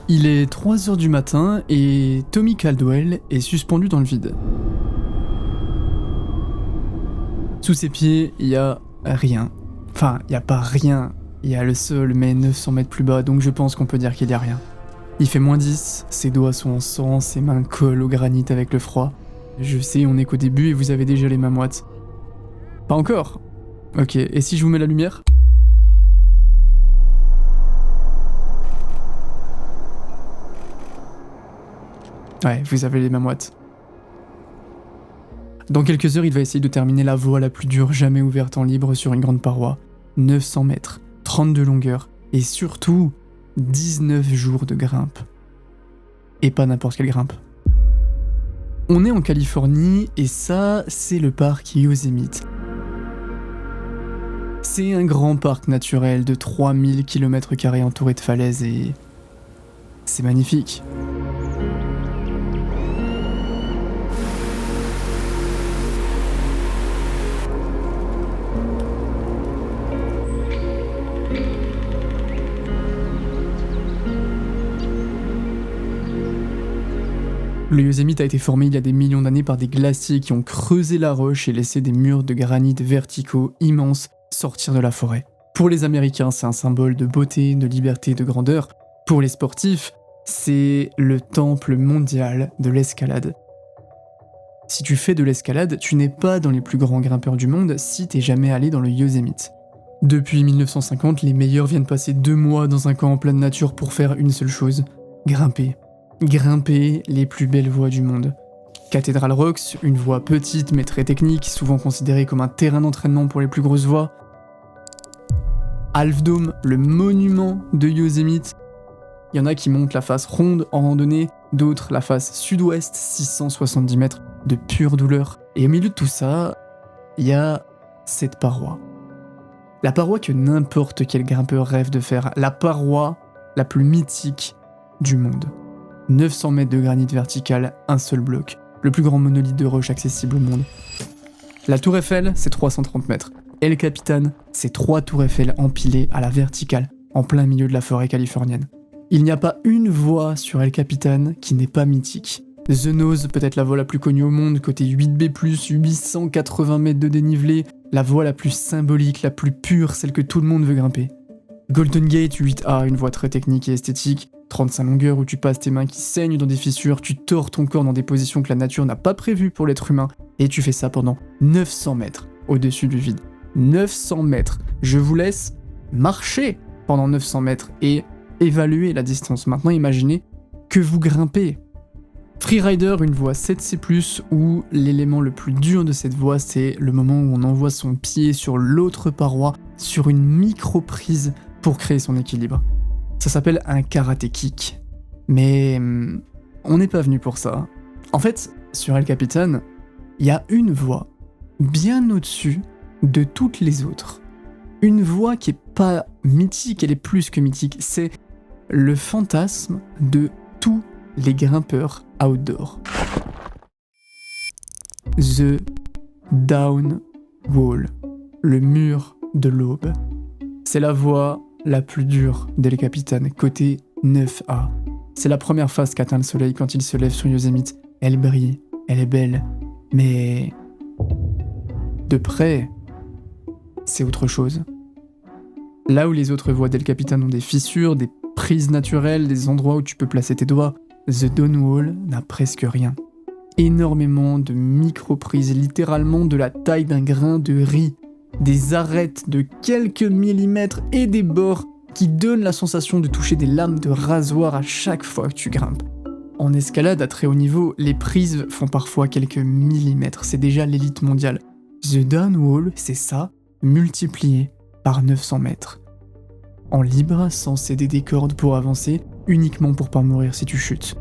Il est 3h du matin et Tommy Caldwell est suspendu dans le vide. Sous ses pieds, il y a rien. Enfin, il y a pas rien. Il y a le sol, mais 900 mètres plus bas, donc je pense qu'on peut dire qu'il y a rien. Il fait -10, ses doigts sont en sang, ses mains collent au granit avec le froid. Je sais, on est qu'au début et vous avez déjà les mains moites. Pas encore? Ok, et si je vous mets la lumière? Ouais, vous avez les mains moites. Dans quelques heures, il va essayer de terminer la voie la plus dure jamais ouverte en libre sur une grande paroi. 900 mètres, 30 de longueur, et surtout 19 jours de grimpe. Et pas n'importe quelle grimpe. On est en Californie, et ça, c'est le parc Yosemite. C'est un grand parc naturel de 3000 km² entouré de falaises et... c'est magnifique. Le Yosemite a été formé il y a des millions d'années par des glaciers qui ont creusé la roche et laissé des murs de granit verticaux immenses sortir de la forêt. Pour les Américains, c'est un symbole de beauté, de liberté, de grandeur. Pour les sportifs, c'est le temple mondial de l'escalade. Si tu fais de l'escalade, tu n'es pas dans les plus grands grimpeurs du monde si t'es jamais allé dans le Yosemite. Depuis 1950, les meilleurs viennent passer 2 mois dans un camp en pleine nature pour faire une seule chose, grimper. Grimper les plus belles voies du monde. Cathedral Rocks, une voie petite mais très technique, souvent considérée comme un terrain d'entraînement pour les plus grosses voies. Half Dome, le monument de Yosemite. Il y en a qui montent la face ronde en randonnée, d'autres la face sud-ouest, 670 mètres de pure douleur. Et au milieu de tout ça, il y a cette paroi. La paroi que n'importe quel grimpeur rêve de faire, la paroi la plus mythique du monde. 900 mètres de granit vertical, un seul bloc, le plus grand monolithe de roche accessible au monde. La tour Eiffel, c'est 330 mètres. El Capitan, c'est 3 tours Eiffel empilées à la verticale, en plein milieu de la forêt californienne. Il n'y a pas une voie sur El Capitan qui n'est pas mythique. The Nose, peut-être la voie la plus connue au monde, côté 8B+, 880 mètres de dénivelé, la voie la plus symbolique, la plus pure, celle que tout le monde veut grimper. Golden Gate 8A, une voie très technique et esthétique, 35 longueurs où tu passes tes mains qui saignent dans des fissures, tu tords ton corps dans des positions que la nature n'a pas prévues pour l'être humain, et tu fais ça pendant 900 mètres au-dessus du vide. 900 mètres. Je vous laisse marcher pendant 900 mètres et évaluer la distance. Maintenant, imaginez que vous grimpez. Freerider, une voie 7C+, où l'élément le plus dur de cette voie, c'est le moment où on envoie son pied sur l'autre paroi, sur une micro-prise pour créer son équilibre. Ça s'appelle un karaté kick. Mais on n'est pas venu pour ça. En fait, sur El Capitan, il y a une voie bien au-dessus de toutes les autres. Une voie qui est pas mythique, elle est plus que mythique. C'est le fantasme de tous les grimpeurs outdoor. The Down Wall, le mur de l'aube. C'est la voie la plus dure d'El Capitan, côté 9A. C'est la première face qu'atteint le soleil quand il se lève sur Yosemite. Elle brille, elle est belle, mais de près, c'est autre chose. Là où les autres voies d'El Capitan ont des fissures, des prises naturelles, des endroits où tu peux placer tes doigts, The Down Wall n'a presque rien. Énormément de micro-prises, littéralement de la taille d'un grain de riz. Des arêtes de quelques millimètres et des bords qui donnent la sensation de toucher des lames de rasoir à chaque fois que tu grimpes. En escalade à très haut niveau, les prises font parfois quelques millimètres, c'est déjà l'élite mondiale. The Down Wall, c'est ça, multiplié par 900 mètres. En libre, sans céder des cordes pour avancer, uniquement pour pas mourir si tu chutes.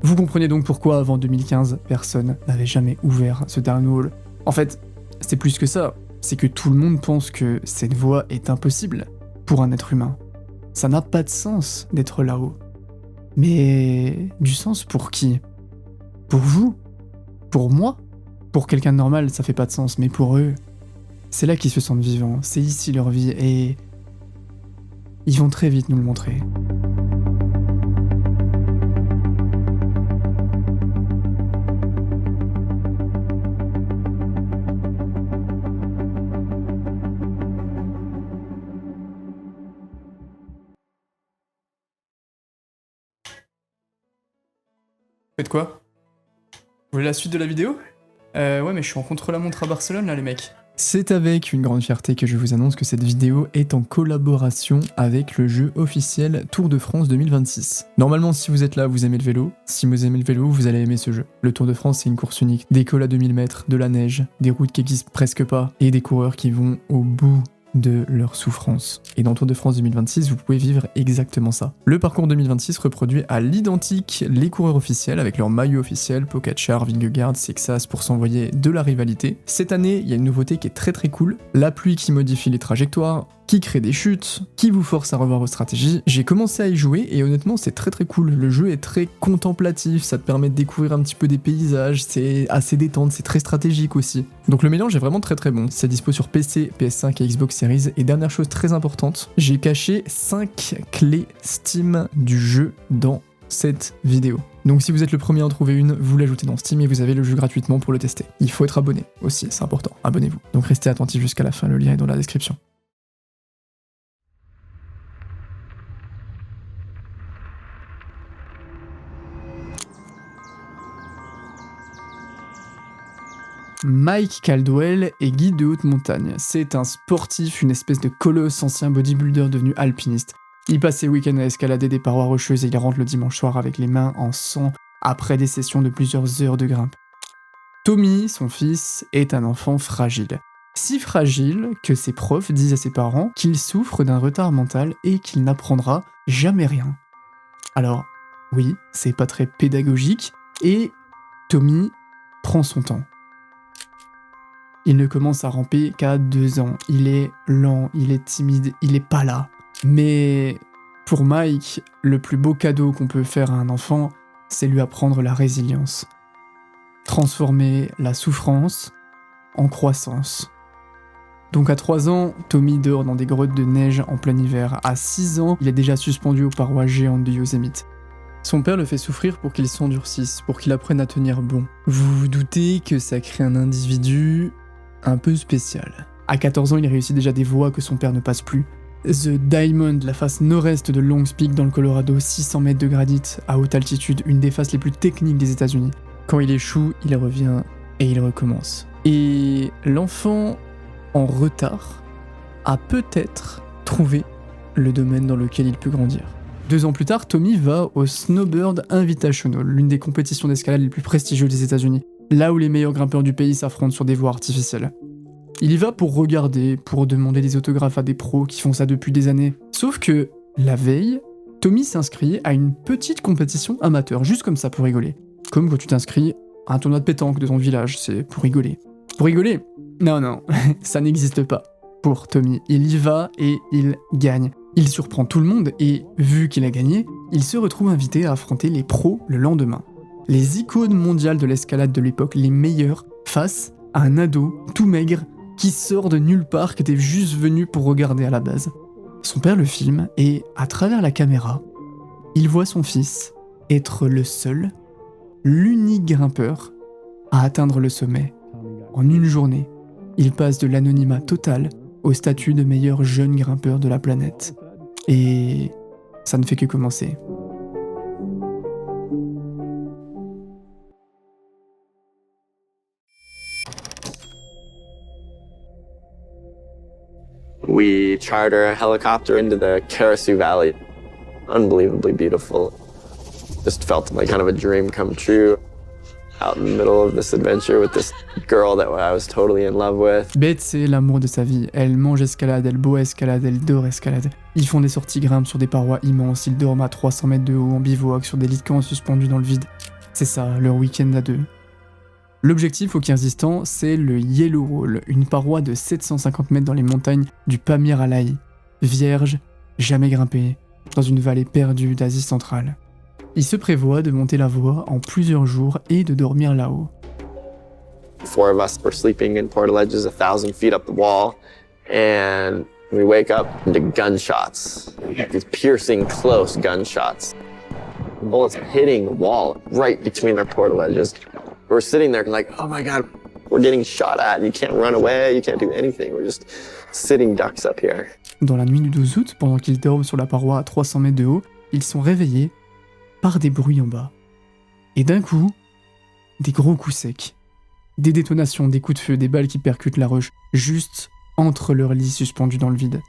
Vous comprenez donc pourquoi avant 2015, personne n'avait jamais ouvert ce Down Wall. En fait, c'est plus que ça. C'est que tout le monde pense que cette voie est impossible pour un être humain. Ça n'a pas de sens d'être là-haut. Mais du sens pour qui? Pour vous? Pour moi? Pour quelqu'un de normal, ça fait pas de sens, mais pour eux, c'est là qu'ils se sentent vivants, c'est ici leur vie, et Ils vont très vite nous le montrer. Faites quoi? Vous voulez la suite de la vidéo? Ouais, mais je suis en contre-la-montre à Barcelone là, les mecs. C'est avec une grande fierté que je vous annonce que cette vidéo est en collaboration avec le jeu officiel Tour de France 2026. Normalement, si vous êtes là, vous aimez le vélo. Si vous aimez le vélo, vous allez aimer ce jeu. Le Tour de France, c'est une course unique. Des cols à 2000 mètres, de la neige, des routes qui existent presque pas, et des coureurs qui vont au bout de leur souffrance. Et dans Tour de France 2026, vous pouvez vivre exactement ça. Le parcours 2026 reproduit à l'identique les coureurs officiels avec leur maillot officiel, Pogačar, Vingegaard, Sexas pour s'envoyer de la rivalité. Cette année, il y a une nouveauté qui est très très cool, la pluie qui modifie les trajectoires, qui crée des chutes, qui vous force à revoir vos stratégies. J'ai commencé à y jouer et honnêtement c'est très très cool. Le jeu est très contemplatif, ça te permet de découvrir un petit peu des paysages, c'est assez détente, c'est très stratégique aussi. Donc le mélange est vraiment très très bon. C'est dispo sur PC, PS5 et Xbox Series. Et dernière chose très importante, j'ai caché 5 clés Steam du jeu dans cette vidéo. Donc si vous êtes le premier à en trouver une, vous l'ajoutez dans Steam et vous avez le jeu gratuitement pour le tester. Il faut être abonné aussi, c'est important, abonnez-vous. Donc restez attentifs jusqu'à la fin, le lien est dans la description. Mike Caldwell est guide de haute montagne. C'est un sportif, une espèce de colosse, ancien bodybuilder devenu alpiniste. Il passe ses week-ends à escalader des parois rocheuses et il rentre le dimanche soir avec les mains en sang après des sessions de plusieurs heures de grimpe. Tommy, son fils, est un enfant fragile. Si fragile que ses profs disent à ses parents qu'il souffre d'un retard mental et qu'il n'apprendra jamais rien. Alors, oui, c'est pas très pédagogique et Tommy prend son temps. Il ne commence à ramper qu'à 2 ans. Il est lent, il est timide, il est pas là. Mais pour Mike, le plus beau cadeau qu'on peut faire à un enfant, c'est lui apprendre la résilience. Transformer la souffrance en croissance. Donc à 3 ans, Tommy dort dans des grottes de neige en plein hiver. À 6 ans, il est déjà suspendu aux parois géantes de Yosemite. Son père le fait souffrir pour qu'il s'endurcisse, pour qu'il apprenne à tenir bon. Vous vous doutez que ça crée un individu un peu spécial. À 14 ans, il réussit déjà des voies que son père ne passe plus. The Diamond, la face nord-est de Longs Peak dans le Colorado, 600 mètres de granit à haute altitude, une des faces les plus techniques des États-Unis. Quand il échoue, il revient et il recommence. Et l'enfant en retard a peut-être trouvé le domaine dans lequel il peut grandir. 2 ans plus tard, Tommy va au Snowbird Invitational, l'une des compétitions d'escalade les plus prestigieuses des États-Unis, là où les meilleurs grimpeurs du pays s'affrontent sur des voies artificielles. Il y va pour regarder, pour demander des autographes à des pros qui font ça depuis des années. Sauf que, la veille, Tommy s'inscrit à une petite compétition amateur, juste comme ça pour rigoler. Comme quand tu t'inscris à un tournoi de pétanque de ton village, c'est pour rigoler. Pour rigoler? Non, ça n'existe pas. Pour Tommy, il y va et il gagne. Il surprend tout le monde et, vu qu'il a gagné, il se retrouve invité à affronter les pros le lendemain. Les icônes mondiales de l'escalade de l'époque, les meilleurs, face à un ado tout maigre qui sort de nulle part, qui était juste venu pour regarder à la base. Son père le filme et, à travers la caméra, il voit son fils être le seul, l'unique grimpeur à atteindre le sommet. En une journée, il passe de l'anonymat total au statut de meilleur jeune grimpeur de la planète. Et ça ne fait que commencer. We charter a helicopter into the Karasu Valley. Unbelievably beautiful. Just felt like kind of a dream come true. Out in the middle of this adventure with this girl that I was totally in love with. Beth, c'est l'amour de sa vie. Elle mange escalade, elle boit escalade, elle dort escalade. Ils font des sorties grimpes sur des parois immenses, ils dorment à 300 mètres de haut en bivouac sur des lits de camp suspendus dans le vide. C'est ça, leur week-end à deux. L'objectif au 15 c'est le Yellow Wall, une paroi de 750 mètres dans les montagnes du Pamir Alai. Vierge, jamais grimpée, dans une vallée perdue d'Asie centrale. Il se prévoit de monter la voie en plusieurs jours et de dormir là-haut. 4 of us were sleeping in portaledges 1,000 feet up the wall, and We wake up to gunshots, these piercing, close gunshots. Bullets hitting the wall right between our portal edges. We're sitting there like, oh my God, we're getting shot at. You can't run away, you can't do anything. We're just sitting ducks up here. Dans la nuit du 12 août, pendant qu'ils dorment sur la paroi à 300 mètres de haut, ils sont réveillés par des bruits en bas. Et d'un coup, des gros coups secs. Des détonations, des coups de feu, des balles qui percutent la roche, juste entre leurs lits suspendus dans le vide.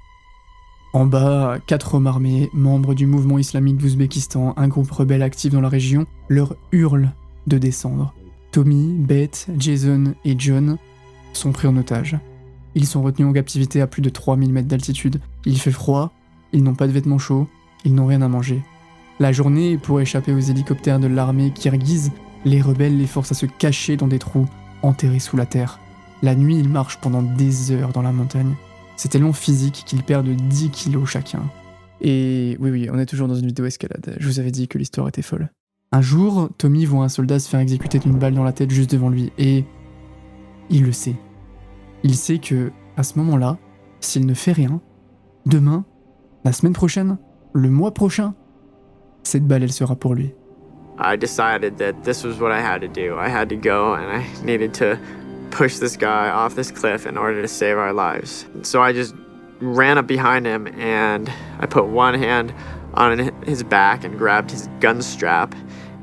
En bas, 4 hommes armés, membres du mouvement islamique d'Ouzbékistan, un groupe rebelle actif dans la région, leur hurlent de descendre. Tommy, Beth, Jason et John sont pris en otage. Ils sont retenus en captivité à plus de 3000 mètres d'altitude. Il fait froid, ils n'ont pas de vêtements chauds, ils n'ont rien à manger. La journée, pour échapper aux hélicoptères de l'armée kirghize, les rebelles les forcent à se cacher dans des trous enterrés sous la terre. La nuit, ils marchent pendant des heures dans la montagne. C'est tellement physique qu'ils perdent 10 kilos chacun. Et oui, on est toujours dans une vidéo escalade. Je vous avais dit que l'histoire était folle. Un jour, Tommy voit un soldat se faire exécuter d'une balle dans la tête juste devant lui, et il le sait. Il sait que, à ce moment-là, s'il ne fait rien, demain, la semaine prochaine, le mois prochain, cette balle, elle sera pour lui. I decided that this was what I had to do. I had to go and I needed to push this guy off this cliff in order to save our lives. So I just ran up behind him and I put one hand on his back and grabbed his gun strap,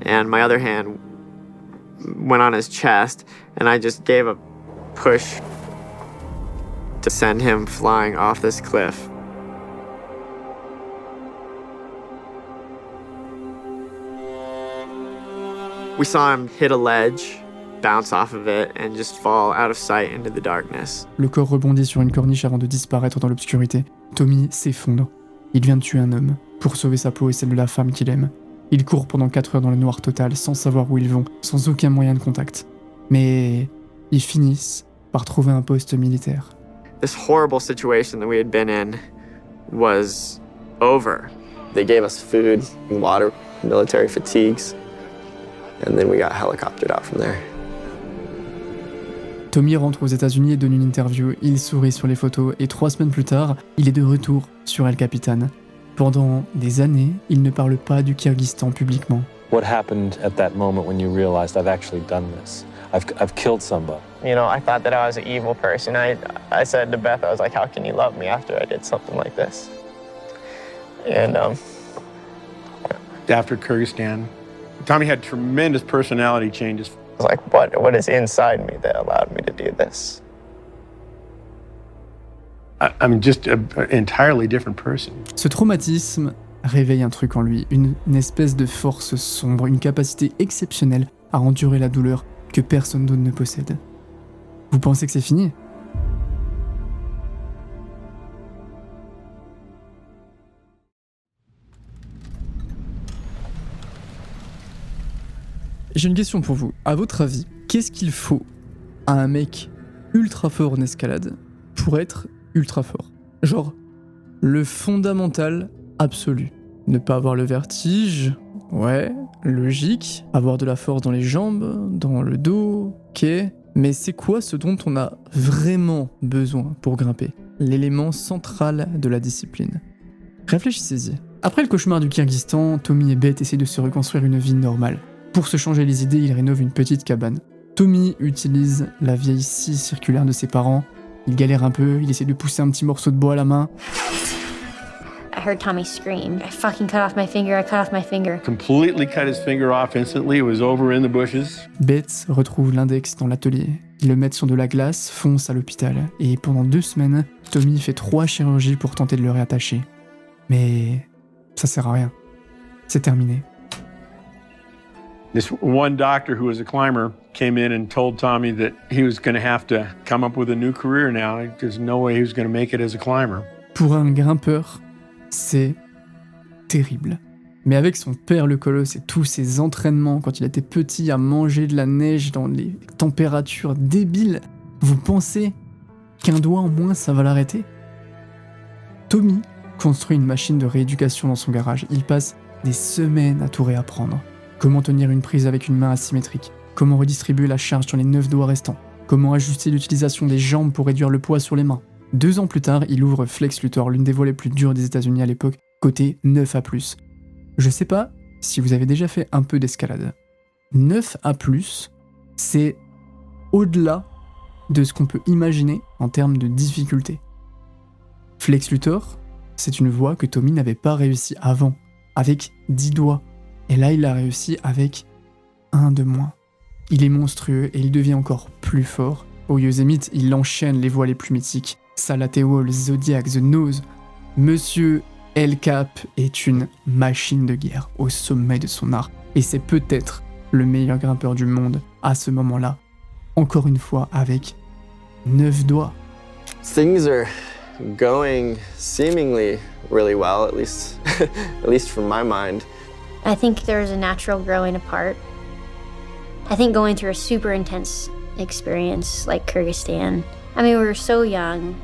and my other hand went on his chest, and I just gave a push to send him flying off this cliff. We saw him hit a ledge, bounce off of it, and just fall out of sight into the darkness. Le corps rebondit sur une corniche avant de disparaître dans l'obscurité. Tommy s'effondre. Il vient de tuer un homme pour sauver sa peau et celle de la femme qu'il aime. Il court pendant 4 heures dans le noir total, sans savoir où ils vont, sans aucun moyen de contact. Mais ils finissent par trouver un poste militaire. This horrible situation that we had been in was over. They gave us food and water, military fatigues, and then we got helicoptered out from there. Tommy rentre aux États-Unis et donne une interview. Il sourit sur les photos et 3 semaines plus tard, il est de retour sur El Capitan. Pendant des années, il ne parle pas du Kyrgyzstan publiquement. What happened at that moment when you realized I've actually done this? I've killed somebody. You know, I thought that I was an evil person. I said to Beth, I was like, how can you love me after I did something like this? And after Kyrgyzstan, Tommy had tremendous personality changes. I was like, what is inside me that allowed me to do this? I'm just an entirely different person. Ce traumatisme réveille un truc en lui, une espèce de force sombre, une capacité exceptionnelle à endurer la douleur que personne d'autre ne possède. Vous pensez que c'est fini ? J'ai une question pour vous. À votre avis, qu'est-ce qu'il faut à un mec ultra fort en escalade pour être ultra fort? Genre, le fondamental absolu. Ne pas avoir le vertige, ouais, logique. Avoir de la force dans les jambes, dans le dos, ok. Mais c'est quoi ce dont on a vraiment besoin pour grimper? L'élément central de la discipline. Réfléchissez-y. Après le cauchemar du Kyrgyzstan, Tommy et Beth essaient de se reconstruire une vie normale. Pour se changer les idées, ils rénovent une petite cabane. Tommy utilise la vieille scie circulaire de ses parents. Il galère un peu, il essaie de pousser un petit morceau de bois à la main. I heard Tommy scream. I fucking cut off my finger, I cut off my finger. Completely cut his finger off instantly. It was over in the bushes. Beth retrouve l'index dans l'atelier. Ils le mettent sur de la glace, fonce à l'hôpital. Et pendant 2 semaines, Tommy fait 3 chirurgies pour tenter de le réattacher. Mais ça sert à rien. C'est terminé. This one doctor who was a climber came in and told Tommy that he was going to have to come up with a new career now. There's no way he was going to make it as a climber. Pour un grimpeur, c'est terrible. Mais avec son père le colosse et tous ses entraînements quand il était petit à manger de la neige dans les températures débiles, vous pensez qu'un doigt en moins ça va l'arrêter? Tommy construit une machine de rééducation dans son garage. Il passe des semaines à tout réapprendre. Comment tenir une prise avec une main asymétrique? Comment redistribuer la charge sur les 9 doigts restants? Comment ajuster l'utilisation des jambes pour réduire le poids sur les mains? 2 ans plus tard, il ouvre Flex Luthor, l'une des voies les plus dures des États-Unis à l'époque, côté 9A+. Je sais pas si vous avez déjà fait un peu d'escalade. 9A+, c'est au-delà de ce qu'on peut imaginer en termes de difficulté. Flex Luthor, c'est une voie que Tommy n'avait pas réussi avant, avec 10 doigts. Et là, il l'a réussi avec 1 de moins. Il est monstrueux et il devient encore plus fort. Au Yosemite, il enchaîne les voies les plus mythiques. Salatewall, Zodiac, The Nose. Monsieur El Cap est une machine de guerre au sommet de son art. Et c'est peut-être le meilleur grimpeur du monde à ce moment-là. Encore une fois, avec 9 doigts. Things are going seemingly really well, at least from my mind. I think there's a natural growing apart. I think going through a super intense experience like Kyrgyzstan. I mean, we were so young.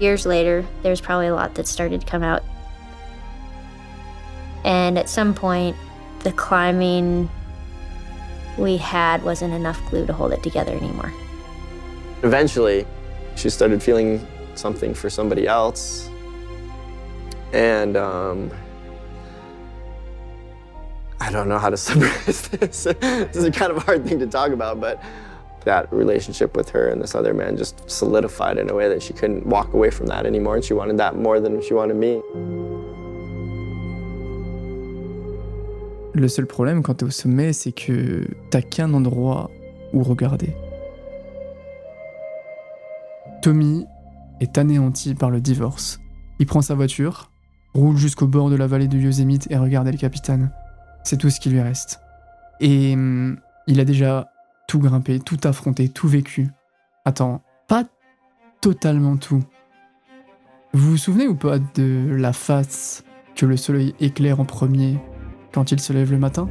Years later, there's probably a lot that started to come out. And at some point, the climbing we had wasn't enough glue to hold it together anymore. Eventually, she started feeling something for somebody else. And I don't know how to summarize this. This is a kind of hard thing to talk about, but that relationship with her and this other man just solidified in a way that she couldn't walk away from that anymore, and she wanted that more than she wanted me. Le seul problème quand t'es au sommet, c'est que t'as qu'un endroit où regarder. Tommy est anéanti par le divorce. Il prend sa voiture, roule jusqu'au bord de la vallée de Yosemite et regarde El Capitan. C'est tout ce qui lui reste. Et il a déjà tout grimpé, tout affronté, tout vécu. Attends, pas totalement tout. Vous vous souvenez ou pas de la face que le soleil éclaire en premier quand il se lève le matin ?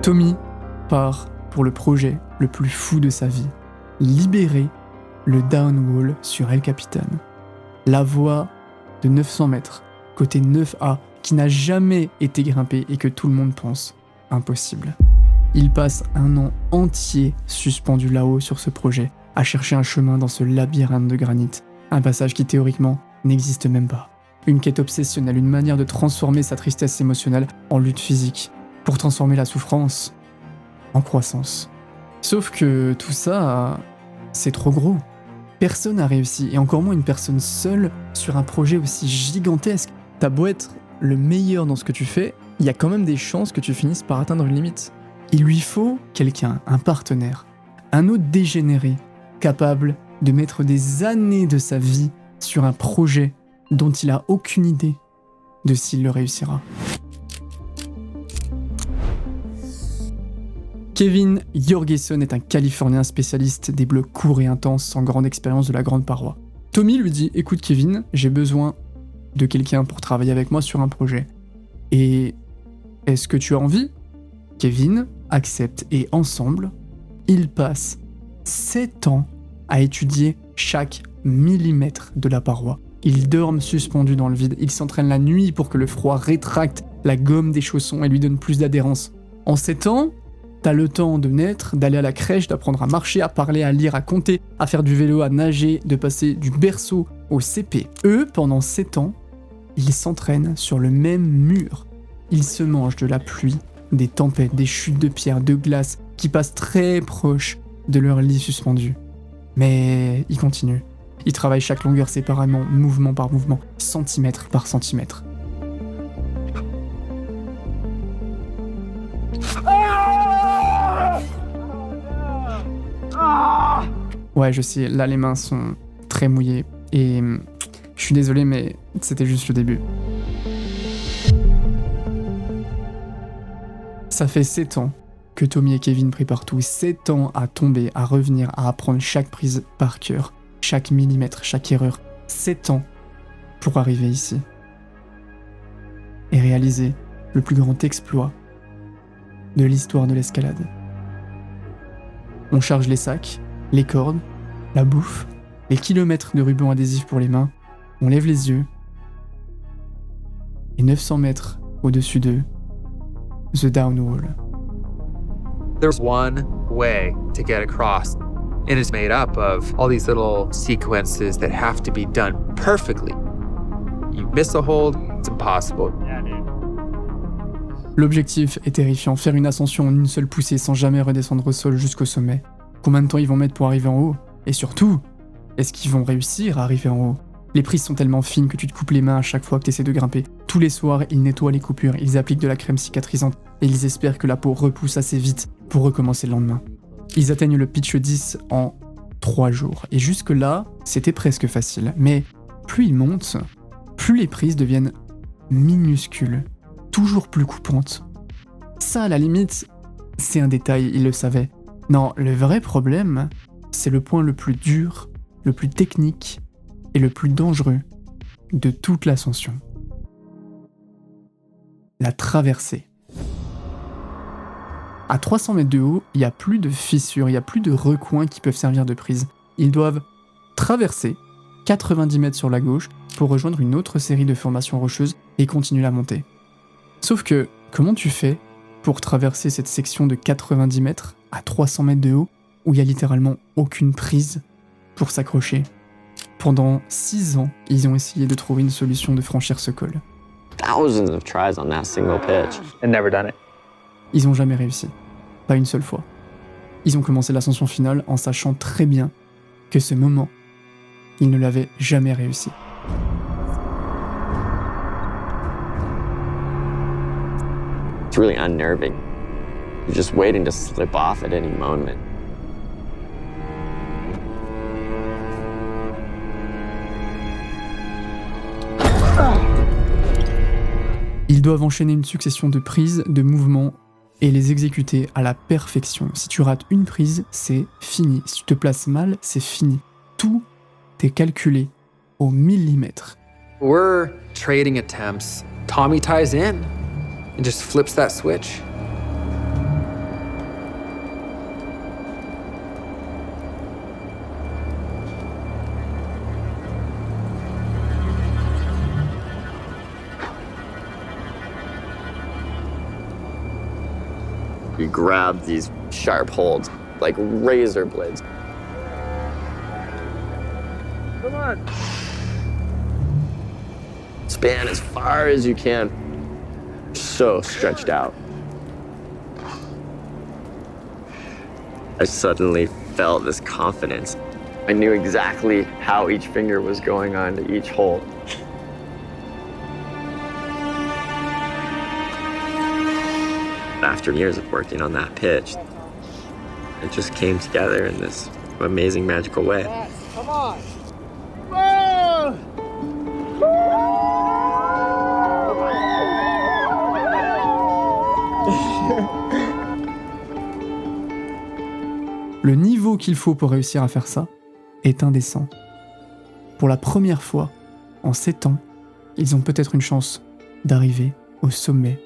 Tommy part pour le projet le plus fou de sa vie, libérer le downwall sur El Capitan. La voie de 900 mètres, côté 9A, qui n'a jamais été grimpée et que tout le monde pense impossible. Il passe un an entier suspendu là-haut sur ce projet, à chercher un chemin dans ce labyrinthe de granit, un passage qui théoriquement n'existe même pas. Une quête obsessionnelle, une manière de transformer sa tristesse émotionnelle en lutte physique, pour transformer la souffrance en croissance. Sauf que tout ça, c'est trop gros. Personne n'a réussi, et encore moins une personne seule sur un projet aussi gigantesque. T'as beau être le meilleur dans ce que tu fais, il y a quand même des chances que tu finisses par atteindre une limite. Il lui faut quelqu'un, un partenaire, un autre dégénéré, capable de mettre des années de sa vie sur un projet dont il a aucune idée de s'il le réussira. Kevin Jorgeson est un Californien spécialiste des blocs courts et intenses sans grande expérience de la grande paroi. Tommy lui dit « Écoute Kevin, j'ai besoin de quelqu'un pour travailler avec moi sur un projet. Et est-ce que tu as envie ?» Kevin accepte et ensemble, ils passent 7 ans à étudier chaque millimètre de la paroi. Ils dorment suspendus dans le vide, ils s'entraînent la nuit pour que le froid rétracte la gomme des chaussons et lui donne plus d'adhérence. En 7 ans, t'as le temps de naître, d'aller à la crèche, d'apprendre à marcher, à parler, à lire, à compter, à faire du vélo, à nager, de passer du berceau au CP. Eux, pendant 7 ans, ils s'entraînent sur le même mur. Ils se mangent de la pluie, des tempêtes, des chutes de pierre, de glace, qui passent très proche de leur lit suspendu. Mais ils continuent. Ils travaillent chaque longueur séparément, mouvement par mouvement, centimètre par centimètre. Ouais, je sais, là les mains sont très mouillées et je suis désolé, mais c'était juste le début. Ça fait 7 ans que Tommy et Kevin prient partout, 7 ans à tomber, à revenir, à apprendre chaque prise par cœur, chaque millimètre, chaque erreur, 7 ans pour arriver ici et réaliser le plus grand exploit de l'histoire de l'escalade. On charge les sacs, les cordes, la bouffe, les kilomètres de ruban adhésif pour les mains, on lève les yeux, et 900 mètres au-dessus d'eux, The Down Wall. There's one way to get across, and it's made up of all these little sequences that have to be done perfectly. You miss a hold, it's impossible. L'objectif est terrifiant, faire une ascension en une seule poussée sans jamais redescendre au sol jusqu'au sommet. Combien de temps ils vont mettre pour arriver en haut? Et surtout, est-ce qu'ils vont réussir à arriver en haut? Les prises sont tellement fines que tu te coupes les mains à chaque fois que tu essaies de grimper. Tous les soirs, ils nettoient les coupures, ils appliquent de la crème cicatrisante et ils espèrent que la peau repousse assez vite pour recommencer le lendemain. Ils atteignent le pitch 10 en 3 jours. Et jusque-là, c'était presque facile. Mais plus ils montent, plus les prises deviennent minuscules, toujours plus coupantes. Ça, à la limite, c'est un détail, ils le savaient. Non, le vrai problème, c'est le point le plus dur, le plus technique et le plus dangereux de toute l'ascension. La traversée. À 300 mètres de haut, il n'y a plus de fissures, il n'y a plus de recoins qui peuvent servir de prise. Ils doivent traverser 90 mètres sur la gauche pour rejoindre une autre série de formations rocheuses et continuer la montée. Sauf que, comment tu fais pour traverser cette section de 90 mètres à 300 mètres de haut où il n'y a littéralement aucune prise pour s'accrocher? Pendant 6 ans, ils ont essayé de trouver une solution de franchir ce col. Thousands of tries on that single pitch. And never done it. Ils n'ont jamais réussi. Pas une seule fois. Ils ont commencé l'ascension finale en sachant très bien que ce moment, ils ne l'avaient jamais réussi. It's really unnerving. You're just waiting to slip off at any moment. Ils doivent enchaîner une succession de prises, de mouvements et les exécuter à la perfection. Si tu rates une prise, c'est fini. Si tu te places mal, c'est fini. Tout est calculé au millimètre. We're trading attempts. Tommy ties in and just flips that switch. You grab these sharp holds like razor blades. Come on. Span as far as you can. So stretched out. I suddenly felt this confidence. I knew exactly how each finger was going on to each hold. After years of working on that pitch, it just came together in this amazing, magical way. Come on. Whoa! Le niveau qu'il faut pour réussir à faire ça est indécent. Pour la première fois, en 7 ans, ils ont peut-être une chance d'arriver au sommet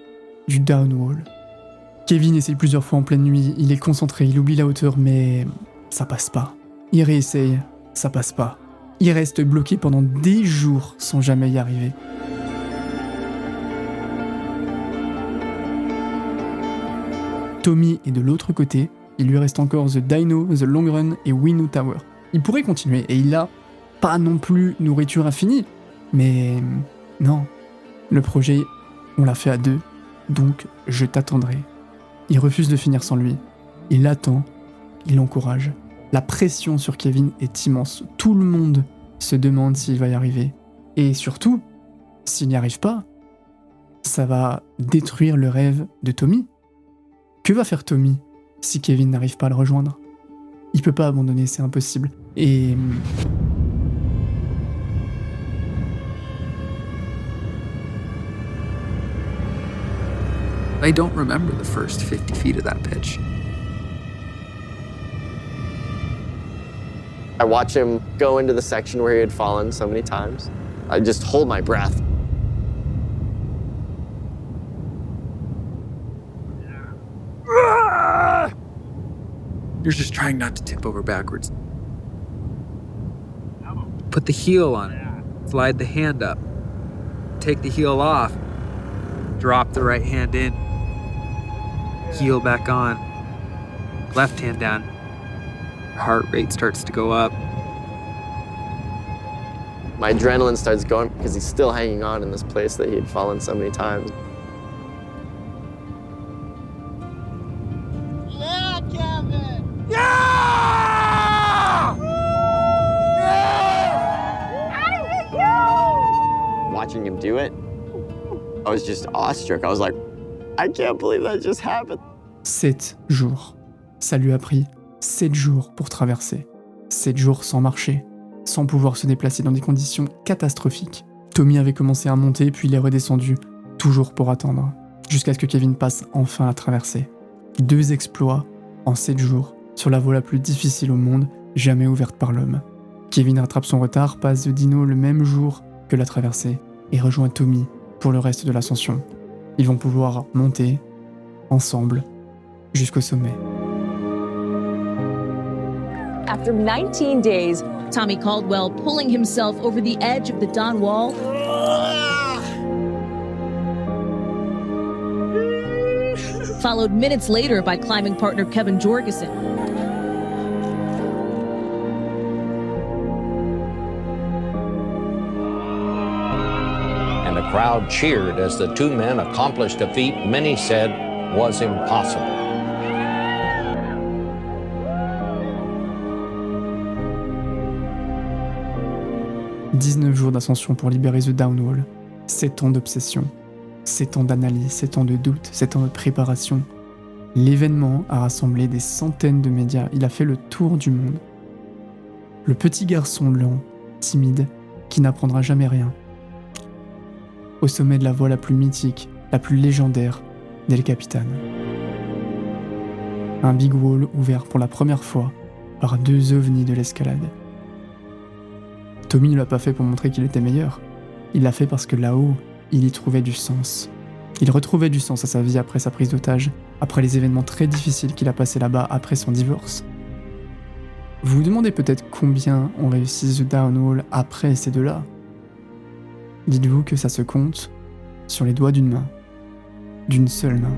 du Down Wall. Kevin essaye plusieurs fois en pleine nuit, il est concentré, il oublie la hauteur, mais ça passe pas. Il réessaye, ça passe pas. Il reste bloqué pendant des jours sans jamais y arriver. Tommy est de l'autre côté, il lui reste encore The Dino, The Long Run et Winu Tower. Il pourrait continuer, et il a pas non plus nourriture infinie, mais non. Le projet, on l'a fait à 2, donc je t'attendrai. Il refuse de finir sans lui. Il l'attend, il l'encourage. La pression sur Kevin est immense. Tout le monde se demande s'il va y arriver. Et surtout, s'il n'y arrive pas, ça va détruire le rêve de Tommy. Que va faire Tommy si Kevin n'arrive pas à le rejoindre? Il peut pas abandonner, c'est impossible. Et... I don't remember the first 50 feet of that pitch. I watch him go into the section where he had fallen so many times. I just hold my breath. You're just trying not to tip over backwards. Put the heel on it. Slide the hand up. Take the heel off. Drop the right hand in. Heel back on. Left hand down. Heart rate starts to go up. My adrenaline starts going because he's still hanging on in this place that he had fallen so many times. Yeah, Kevin! Watching him do it, I was just awestruck. I was like, I can't believe that just happened. 7 jours. Ça lui a pris 7 jours pour traverser. 7 jours sans marcher, sans pouvoir se déplacer dans des conditions catastrophiques. Tommy avait commencé à monter, puis il est redescendu, toujours pour attendre, jusqu'à ce que Kevin passe enfin la traversée. 2 exploits en 7 jours, sur la voie la plus difficile au monde, jamais ouverte par l'homme. Kevin rattrape son retard, passe de Dino le même jour que la traversée, et rejoint Tommy pour le reste de l'ascension. Ils vont pouvoir monter, ensemble, jusqu'au sommet. After 19 days, Tommy Caldwell pulling himself over the edge of the Don Wall. Followed minutes later by climbing partner Kevin Jorgensen. And the crowd cheered as the two men accomplished a feat many said was impossible. « 19 jours d'ascension pour libérer The Downwall, 7 ans d'obsession, 7 ans d'analyse, 7 ans de doute, 7 ans de préparation. L'événement a rassemblé des centaines de médias, il a fait le tour du monde. Le petit garçon lent, timide, qui n'apprendra jamais rien. Au sommet de la voie la plus mythique, la plus légendaire d'El Capitan. Un big wall ouvert pour la première fois par 2 ovnis de l'escalade. Tommy ne l'a pas fait pour montrer qu'il était meilleur. Il l'a fait parce que là-haut, il y trouvait du sens. Il retrouvait du sens à sa vie après sa prise d'otage, après les événements très difficiles qu'il a passés là-bas après son divorce. Vous vous demandez peut-être combien ont réussi The Downwall après ces deux-là. Dites-vous que ça se compte sur les doigts d'une main. D'une seule main.